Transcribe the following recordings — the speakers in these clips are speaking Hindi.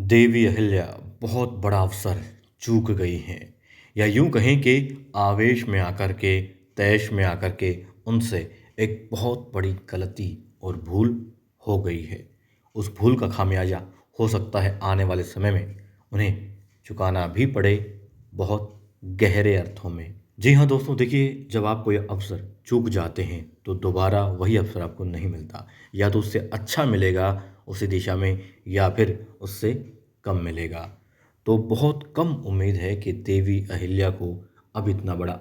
देवी अहिल्या बहुत बड़ा अवसर चूक गई हैं, या यूं कहें कि आवेश में आकर के, तैश में आकर के उनसे एक बहुत बड़ी गलती और भूल हो गई है। उस भूल का खामियाजा हो सकता है आने वाले समय में उन्हें चुकाना भी पड़े, बहुत गहरे अर्थों में। जी हाँ दोस्तों, देखिए, जब आप कोई अवसर चूक जाते हैं तो दोबारा वही अवसर आपको नहीं मिलता। या तो उससे अच्छा मिलेगा उसी दिशा में, या फिर उससे कम मिलेगा। तो बहुत कम उम्मीद है कि देवी अहिल्या को अब इतना बड़ा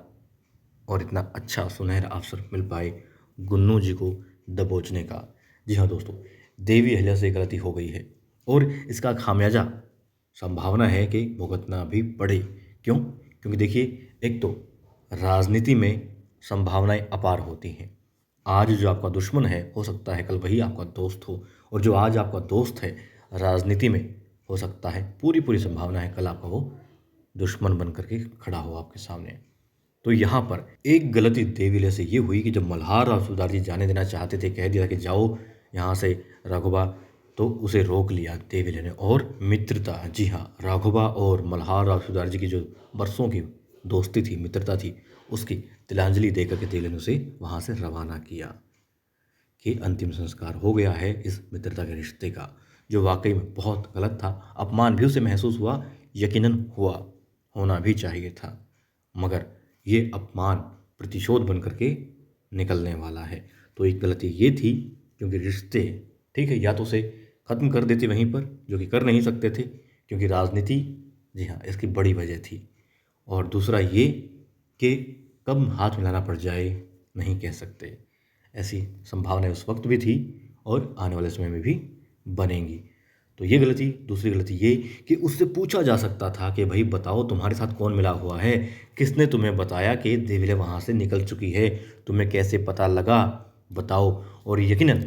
और इतना अच्छा सुनहरा अवसर मिल पाए गुन्नू जी को दबोचने का। जी हाँ दोस्तों, देवी अहिल्या से गलती हो गई है और इसका खामियाजा संभावना है कि भुगतना भी पड़े। क्यों? क्योंकि देखिए, एक तो राजनीति में संभावनाएं अपार होती हैं। आज जो आपका दुश्मन है हो सकता है कल वही आपका दोस्त हो, और जो आज आपका दोस्त है राजनीति में, हो सकता है पूरी पूरी संभावना है कल आपका वो दुश्मन बन करके खड़ा हो आपके सामने। तो यहाँ पर एक गलती देवीले से ये हुई कि जब मल्हार और सुधार जी जाने देना चाहते थे, कह दिया कि जाओ यहाँ से राघोबा, तो उसे रोक लिया देवीले ने। और मित्रता, जी हाँ, राघोबा और मल्हार और सुधार जी की जो बरसों की दोस्ती थी, मित्रता थी, उसकी तिलांजलि देकर के देवीले ने उसे वहाँ से रवाना किया कि अंतिम संस्कार हो गया है इस मित्रता के रिश्ते का, जो वाकई में बहुत गलत था। अपमान भी उसे महसूस हुआ, यकीनन हुआ, होना भी चाहिए था, मगर ये अपमान प्रतिशोध बन करके निकलने वाला है। तो एक गलती ये थी, क्योंकि रिश्ते, ठीक है, या तो उसे ख़त्म कर देते वहीं पर, जो कि कर नहीं सकते थे क्योंकि राजनीति, जी हाँ, इसकी बड़ी वजह थी। और दूसरा ये कि कब हाथ मिलाना पड़ जाए नहीं कह सकते, ऐसी संभावनाएं उस वक्त भी थी और आने वाले समय में भी बनेंगी। तो ये गलती। दूसरी गलती ये कि उससे पूछा जा सकता था कि भाई बताओ, तुम्हारे साथ कौन मिला हुआ है, किसने तुम्हें बताया कि देवीले वहाँ से निकल चुकी है, तुम्हें कैसे पता लगा, बताओ। और यकीनन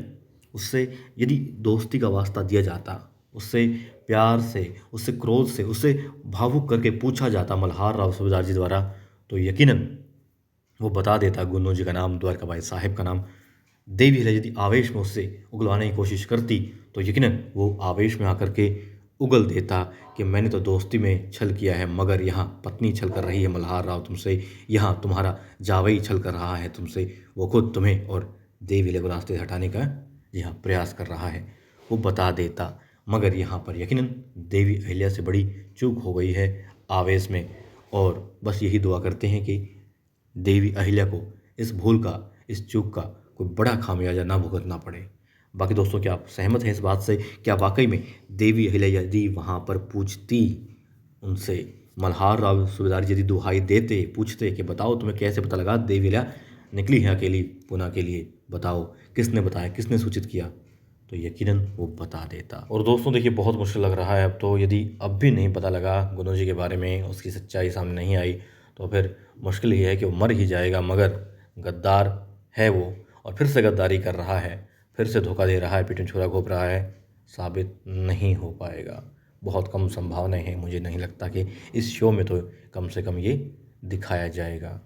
उससे यदि दोस्ती का वास्ता दिया जाता, उससे प्यार से, उससे क्रोध से, उससे भावुक करके पूछा जाता मल्हार राव सूबेदार जी द्वारा, तो यकीनन वो बता देता गुन्नू जी का नाम, द्वारका भाई साहब का नाम। देवी अहिल्या यदि आवेश में उससे उगलवाने की कोशिश करती तो यकीनन वो आवेश में आकर के उगल देता कि मैंने तो दोस्ती में छल किया है, मगर यहाँ पत्नी छल कर रही है मल्हार राव तुमसे, यहाँ तुम्हारा जावई छल कर रहा है तुमसे, वो खुद तुम्हें और देवी अहिल्या को रास्ते से हटाने का, जी हाँ, प्रयास कर रहा है, वो बता देता। मगर यहाँ पर यकीनन देवी अहिल्या से बड़ी चूक हो गई है आवेश में। और बस यही दुआ करते हैं कि देवी अहिल्या को इस भूल का, इस चूक का कोई बड़ा खामियाजा ना भुगतना पड़े। बाकी दोस्तों, क्या आप सहमत हैं इस बात से? क्या वाकई में देवी अहिल्या यदि वहाँ पर पूछती उनसे, मल्हार राव सूबेदार जी यदि दुहाई देते, पूछते कि बताओ तुम्हें कैसे पता लगा देवी अहिल्या निकली है अकेली पूना के लिए, बताओ किसने बताया, किसने सूचित किया, तो यकीनन वो बता देता। और दोस्तों देखिए, बहुत मुश्किल लग रहा है अब तो, यदि अब भी नहीं पता लगा गुन्नू जी के बारे में, उसकी सच्चाई सामने नहीं आई, तो फिर मुश्किल ये है कि वो मर ही जाएगा। मगर गद्दार है वो, और फिर से गद्दारी कर रहा है, फिर से धोखा दे रहा है, पीठ में छुरा घोंप रहा है, साबित नहीं हो पाएगा। बहुत कम संभावनाएं हैं, मुझे नहीं लगता कि इस शो में तो कम से कम ये दिखाया जाएगा।